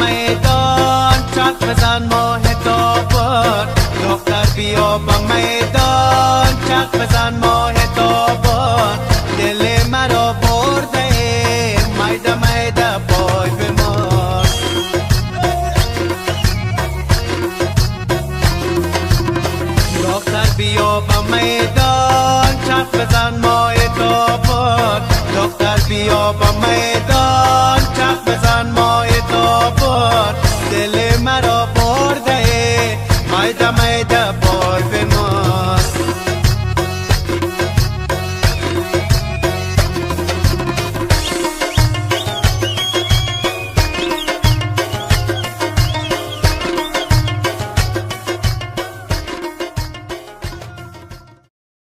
میدان چک بزن ماه تابان، دختر بیا با میدان چک بزن ماه تابان، دل مرا برده میده میده پای بمان. دختر بیا با میدان